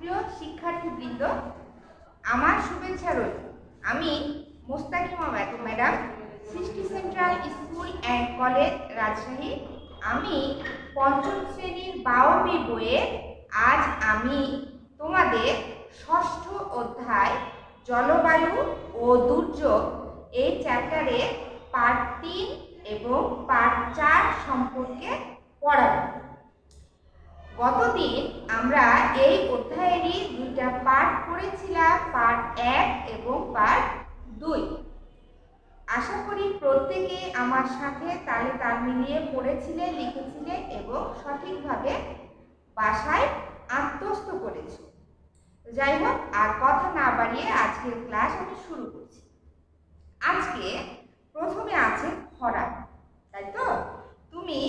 সুপ্রিয় শিক্ষার্থীবৃন্দ, আমার শুভেচ্ছা রইল। আমি মোস্তাকিমা ম্যাডাম, সৃষ্টি central school and college, Rajshahi. আমি পঞ্চম শ্রেণীর বায়বি বইয়ে আজ আমি তোমাদের ষষ্ঠ অধ্যায় জলবায়ু ও দুর্যোগ এই চ্যাপ্টারে পার্ট 3 এবং পার্ট 4 সম্পর্কে পড়াবো। গতদিন আমরা এই অধ্যায়েরই দুইটা পার্ট পড়েছিলাম, পার্ট 1 এবং পার্ট 2। আশা করি প্রত্যেকে আমার সাথে তালে তাল মিলিয়ে পড়েছিলে, লিখেছিলে এবং সঠিকভাবে বাসায় আত্মস্থ করেছো। যাই হোক, আর কথা না বাড়িয়ে আজকের ক্লাস আমি শুরু করছি। আজকে প্রথমে আছে খরা, তাই তো? তুমি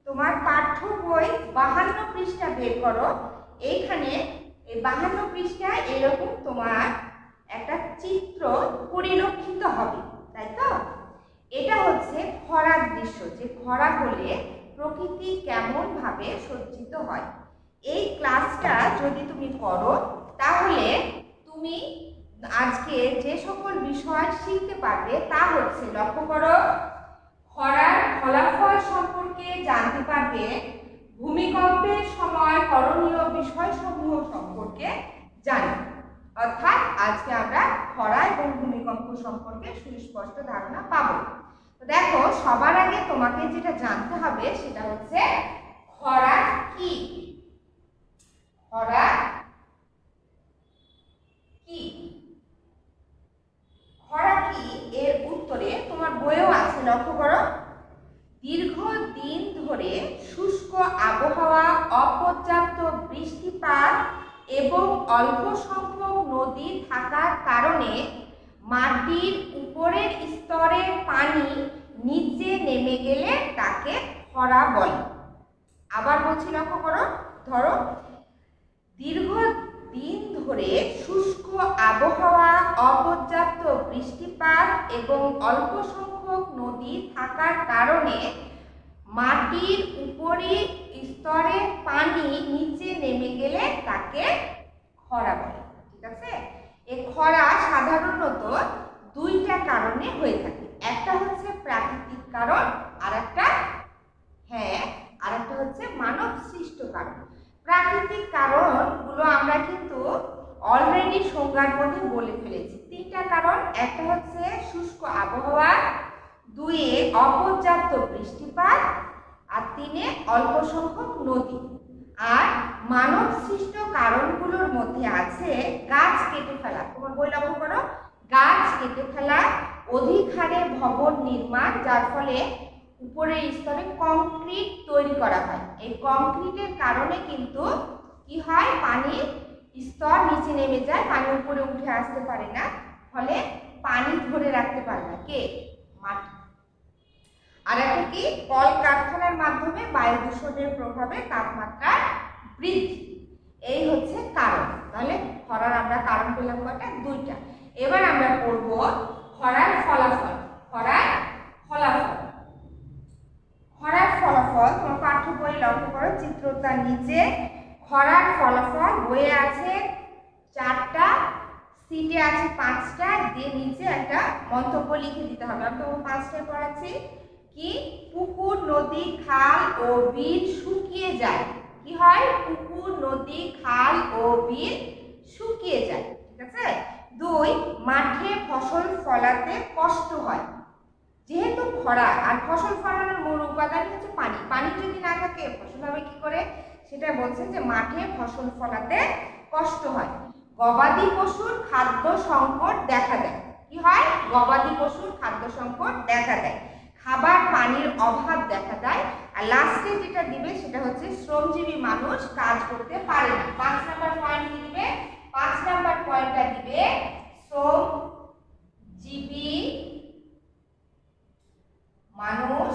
তোমার পাঠ্য বই 52 পৃষ্ঠা বের করো। এইখানে এই 52 পৃষ্ঠায় এরকম তোমার একটা চিত্র পরিলক্ষিত হবে, তাই তো? এটা হচ্ছে খরার দৃশ্য, যে খরা হলে প্রকৃতি কেমন ভাবে সজ্জিত হয়। এই ক্লাসটা যদি তুমি করো তাহলে তুমি আজকে যে সকল বিষয় শিখতে পারবে তা হচ্ছে, লক্ষ্য করো, খরার ফলাফল সম্পর্কে জানতে পারবে, ভূমিকম্পের সময় করণীয় বিষয়সমূহ সম্পর্কে জানবে। অর্থাৎ আজকে আমরা খরা এবং ভূমিকম্প সম্পর্কে সুস্পষ্ট ধারণা পাবো। তো দেখো, সবার আগে তোমাকে যেটা জানতে হবে সেটা হচ্ছে খরা কি। খরা কি? খরা কি এর উত্তরে তোমার বইও আছে, লক্ষ্য করো, দীর্ঘদিন ধরে শুষ্ক আবহাওয়া, অপর্যাপ্ত বৃষ্টিপাত এবং অল্প সংখ্যক নদী থাকার কারণে মাটির উপরের স্তরের পানি নিচে নেমে গেলে তাকে খরা বলে। আবার বলছি, লক্ষ্য করো, ধরো, দীর্ঘদিন ধরে শুষ্ক আবহাওয়া, অপর্যাপ্ত বৃষ্টিপাত এবং অল্প সংখ্যক নদী থাকার কারণে মাটির উপরের স্তরে পানি নিচে নেমে গেলে তাকে খরা বলে। ঠিক আছে? এই খরা সাধারণত দুইটা কারণে হয়ে থাকে। একটা হচ্ছে প্রাকৃতিক কারণ, আরেকটা হচ্ছে মানব সৃষ্ট কারণ। প্রাকৃতিক কারণগুলো আমরা কিন্তু অলরেডি সংজ্ঞার মধ্যে বলে ফেলেছি। তিনটা কারণ, একটা হচ্ছে শুষ্ক আবহাওয়া, 2 অপর্যাপ্ত বৃষ্টিপাত, আর 3 অল্প সংখ্যক নদী। আর মানব সৃষ্ট কারণগুলোর মধ্যে আছে গাছ কেটে ফেলা। তোমার বই লক্ষ্য করো, গাছ কেটে ফেলা, অধিক হারে ভবন নির্মাণ, যার ফলে উপরের স্তরে কংক্রিট তৈরি করা হয়। এই কংক্রিটের কারণে কিন্তু কি হয়, পানির স্তর নিচে নেমে যায়, পানি উপরে উঠে আসতে পারে না, ফলে পানি ধরে রাখতে পারে না কে? মাটি। আর একটা কি, কলকারখানার মাধ্যমে বায়ু দূষণের প্রভাবে তাপমাত্রা বৃদ্ধি। এই হচ্ছে কারণ। তাহলে খরার আমরা কারণ পেলাম কয়টা? 2টা। এবার আমরা পড়ব খরার ফলাফল। খরার ফলাফল, খরার ফলাফল তোমার পাঠ্য বই লক্ষ্য করো, চিত্রটার নিচে খরার ফলাফল বইয়ে আছে 4টা, সিটে আছে 5টা, দিয়ে নিচে একটা মন্তব্য লিখে দিতে হবে। আমি তোমাকে 5টায় পড়াচ্ছি। কি? পুকুর, নদী, খাল ও বিল শুকিয়ে যায়। কি হয়? পুকুর, নদী, খাল ও বিল শুকিয়ে যায়। ঠিক আছে? 2 মাঠে ফসল ফলাতে কষ্ট হয়। যেহেতু খরা, আর ফসল ফলানোর মূল উপাদান হচ্ছে পানি। পানি যদি না থাকে ফসল হবে কি করে? সেটা বলছে যে মাঠে ফসল ফলাতে কষ্ট হয়। গবাদি পশুর খাদ্য সংকট দেখা দেয়। কি হয়? গবাদি পশুর খাদ্য সংকট দেখা দেয়। খাবার পানির অভাব দেখা দেয়। আর লাস্টে যেটা দিবে সেটা হচ্ছে শ্রমজীবী মানুষ কাজ করতে পারে না। 5 নাম্বার পয়েন্ট কি দিবে? 5 নাম্বার পয়েন্টটা দিবে শ্রমজীবী মানুষ।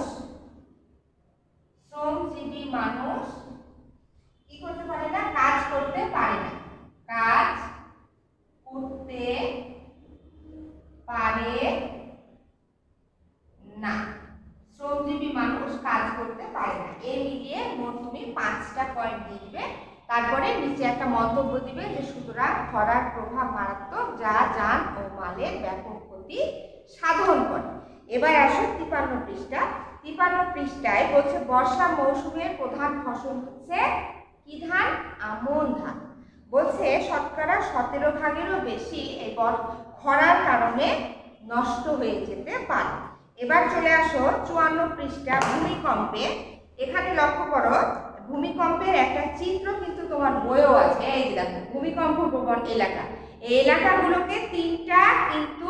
শ্রমজীবী মানুষ কি করতে পারে না? কাজ করতে পারে না। কাজ করতে পারে না। শ্রমজীবী মানুষ কাজ করতে পারে না। এই মিলিয়ে মোট তুমি 5টা পয়েন্ট দিবে। তারপরে নিচে মন্তব্য দিবে যে সুতরাং খরার প্রভাব মারাত্মক, যা যান ও মালের ব্যাপক ক্ষতি সাধন করে। এবার আসো 53 পৃষ্ঠা। 53 পৃষ্ঠায় বলছে বর্ষা মৌসুমের প্রধান ফসল হচ্ছে কি ধান? আমন ধান। বলছে শতকরা 17 ভাগেরও বেশি এই খরার কারণে নষ্ট হয়ে যেতে পারে। এবার চলে আসো 54 পৃষ্ঠা ভূমিকম্পে। এখানে লক্ষ্য করো ভূমিকম্পের একটা চিত্র কিন্তু তোমার বইও আছে। এই যে দেখো ভূমিকম্প প্রবণ এলাকা, এই এলাকাগুলোকে তিনটা কিন্তু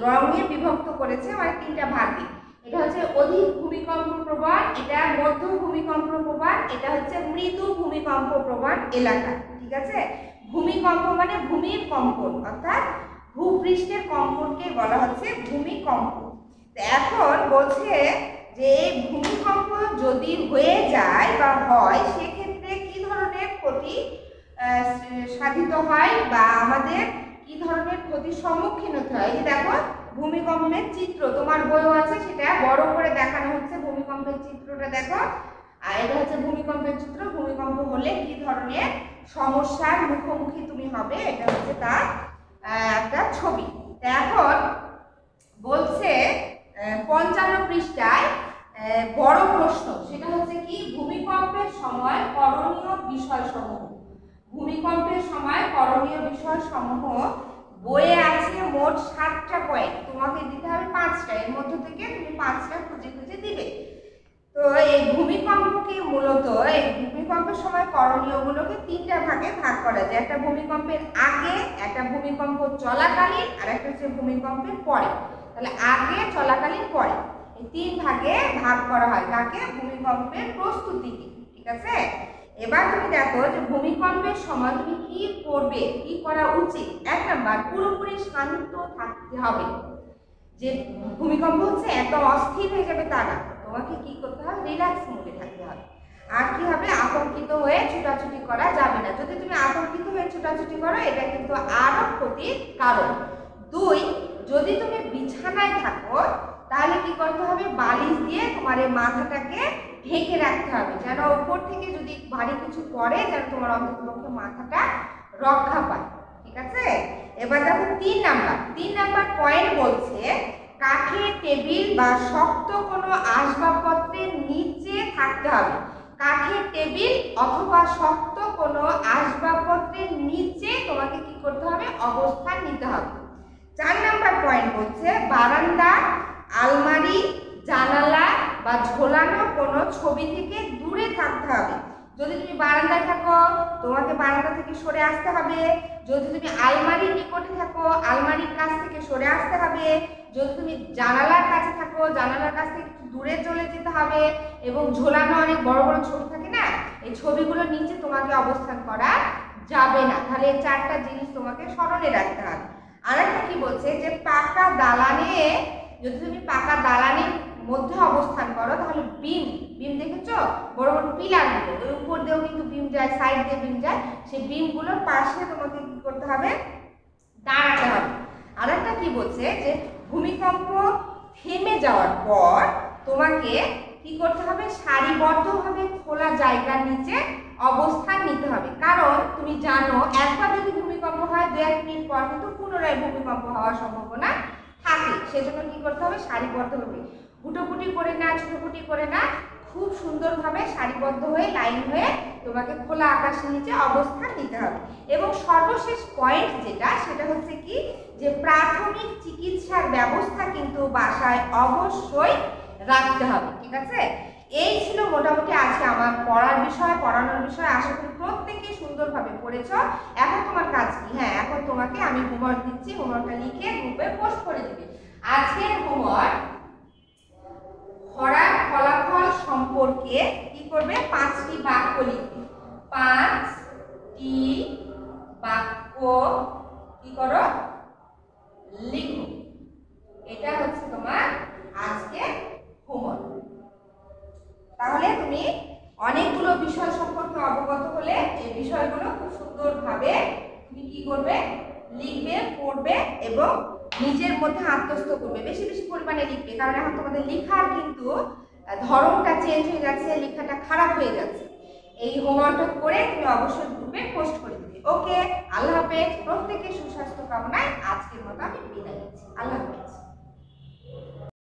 রঙে বিভক্ত করেছে, মানে তিনটা ভাগে। এটা হচ্ছে অধিক ভূমিকম্প প্রবণ, এটা মধ্য ভূমিকম্প প্রবণ, এটা হচ্ছে মৃদু ভূমিকম্প প্রবণ এলাকা। ঠিক আছে, ভূমিকম্প মানে ভূমির কম্পন, অর্থাৎ ভূপৃষ্ঠের কম্পনকে বলা হচ্ছে ভূমিকম্প। এখন বলছে যে ভূমিকম্প যদি হয়ে যায় বা হয় সেক্ষেত্রে কি ধরনের ক্ষতি সাধিত হয় বা আমাদের কি ধরনের ক্ষতির সম্মুখীন হতে হয়। এই দেখো ভূমিকম্পের চিত্র তোমার বইও আছে, সেটা বড় করে দেখানো হচ্ছে। ভূমিকম্পের চিত্রটা দেখো, আর এটা হচ্ছে ভূমিকম্পের চিত্র। ভূমিকম্প হলে কি ধরনের সমস্যার মুখোমুখি তুমি হবে, এটা হচ্ছে তার একটা ছবি। এখন বলছে 55 পৃষ্ঠায় বড় প্রশ্ন, সেটা হচ্ছে কি ভূমিকম্পের সময় করণীয় বিষয়সমূহ। ভূমিকম্পের সময় করণীয় বিষয়সমূহ বইয়ে আছে মোট 7টা পয়েন্ট, তোমাকে দিতে হবে 5টা, এর মধ্যে থেকে তুমি 5টা খুঁজে খুঁজে দিবে। তো এই ভূমিকম্পকে মূলত এই ভূমিকম্পের সময় করণীয়গুলোকে 3টা ভাগে ভাগ করা যায়। একটা ভূমিকম্পের আগে, একটা ভূমিকম্প চলাকালীন, আর একটা হচ্ছে ভূমিকম্পের পরে। তাহলে আগে, চলাকালীন, পরে, এই 3 ভাগে ভাগ করা হয় কাকে? ভূমিকম্পের প্রস্তুতিকে। ঠিক আছে, এবার তুমি দেখো যে ভূমিকম্পের সময় তুমি কি করবে, কি করা উচিত। 1 নাম্বার, পুরোপুরি শান্ত থাকতে হবে। যে ভূমিকম্প হচ্ছে একদম অস্থির হয়ে যাবে তা না, তোমাকে কি করতে হবে? রিল্যাক্স মোডে থাকতে হবে। আর কি হবে? আতঙ্কিত হয়ে ছোটাছুটি করা যাবে না। যদি তুমি আতঙ্কিত হয়ে ছোটাছুটি করো এটা কিন্তু আরো ক্ষতির কারণ। 2, যদি তুমি বিছানায় থাকো তাহলে কি করতে হবে? বালিশ দিয়ে তোমার এই মাথাটাকে ঢেকে রাখতে হবে, যেন উপর থেকে যদি ভারী কিছু পড়ে যেন তোমার অন্ততপক্ষে মাথাটা রক্ষা পায়। ঠিক আছে, এবার দেখো 3 নাম্বার পয়েন্ট বলছে কাঠের টেবিল বা শক্ত কোনো আসবাবপত্রের নিচে থাকতে হবে। কাঠের টেবিল অথবা শক্ত কোনো আসবাবপত্রের নিচে তোমাকে কি করতে হবে? অবস্থান নিতে হবে। 4 নাম্বার পয়েন্ট বলছে বারান্দা, আলমারি, জানালা বা ঝোলানো কোনো ছবি থেকে দূরে থাকতে হবে। যদি তুমি বারান্দায় থাকো তোমাকে বারান্দা থেকে সরে আসতে হবে। যদি তুমি আলমারির নিকটে থাকো আলমারির কাছ থেকে সরে আসতে হবে। যদি তুমি জানালার কাছে থাকো জানালার কাছ থেকে একটু দূরে চলে যেতে হবে। এবং ঝোলানো অনেক বড় বড় ছবি থাকে না, এই ছবিগুলোর নিচে তোমাকে অবস্থান করা যাবে না। তাহলে এই 4টা জিনিস তোমাকে স্মরণে রাখতে হবে। আর একটা কি বলছে যে পাকা দালানে, যদি তুমি পাকা দালানের মধ্যে অবস্থান করো তাহলে বিম দেখেছো বড় বড় পিলারগুলো, ওই উপর দিয়েও কিন্তু বিম যায়, সাইড দিয়ে বিম যায়, সেই বিমগুলোর পাশে তোমাকে কি করতে হবে? দাঁড়াতে হবে। আর একটা কি বলছে যে ভূমিকম্প থেমে যাওয়ার পর তোমাকে কি করতে হবে? সারিবদ্ধভাবে খোলা জায়গার নিচে অবস্থান নিতে হবে। কারণ তুমি জানো একবার যদি ভূমিকম্প হয় 2-1 মিনিট পর কিন্তু পুনরায় ভূমিকম্প হওয়ার সম্ভাবনা থাকে। সেজন্য কি করতে হবে? সারিবদ্ধভাবে, হুটোপুটি করে না, ছোটোপুটি করে না, খুব সুন্দরভাবে সারিবদ্ধ হয়ে লাইন হয়ে তোমাকে খোলা আকাশের নিচে অবস্থান নিতে হবে। এবং সর্বশেষ পয়েন্ট যেটা, সেটা হচ্ছে কি যে প্রাথমিক চিকিৎসার ব্যবস্থা কিন্তু বাসায় অবশ্যই রাখতে হবে। ঠিক আছে, এই ছিল মোটামুটি আজকে আমার পড়ানোর বিষয়। আশা করি প্রত্যেকে সুন্দরভাবে পড়েছ। এখন তোমার কাজ কি? হ্যাঁ, এখন তোমাকে আমি হোমওয়ার্ক দিচ্ছি, হোমওয়ার্কটা লিখে গ্রুপে পোস্ট করে দিবে। আজকের হোমওয়ার্ক খরার ফলাফল সম্পর্কে কি করবে? 5টি বাক্য লিখবে। 5টি বাক্য কি করো? লিখো। এটা হচ্ছে তোমার আজকে হোমওয়ার্ক। তাহলে তুমি অনেকগুলো বিষয় সম্পর্কে অবগত হলে এই বিষয়গুলো খুব সুন্দরভাবে তুমি কি করবে? লিখবে, পড়বে এবং নিজের মধ্যে আত্মস্থ করবে। বেশি বেশি পরিমাণে লিখবে, কারণ এখন তোমাদের লেখার কিন্তু ধরনটা চেঞ্জ হয়ে যাচ্ছে, লেখাটা খারাপ হয়ে যাচ্ছে। এই হোমওয়ার্কটা করে তুমি অবশ্যই গ্রুপে পোস্ট করে দিবে। ওকে, আল্লাহ হাফেজ। প্রত্যেকের সুস্বাস্থ্য কামনায় আজকের মতো আমি বিদায় নিচ্ছি। আল্লাহ হাফেজ।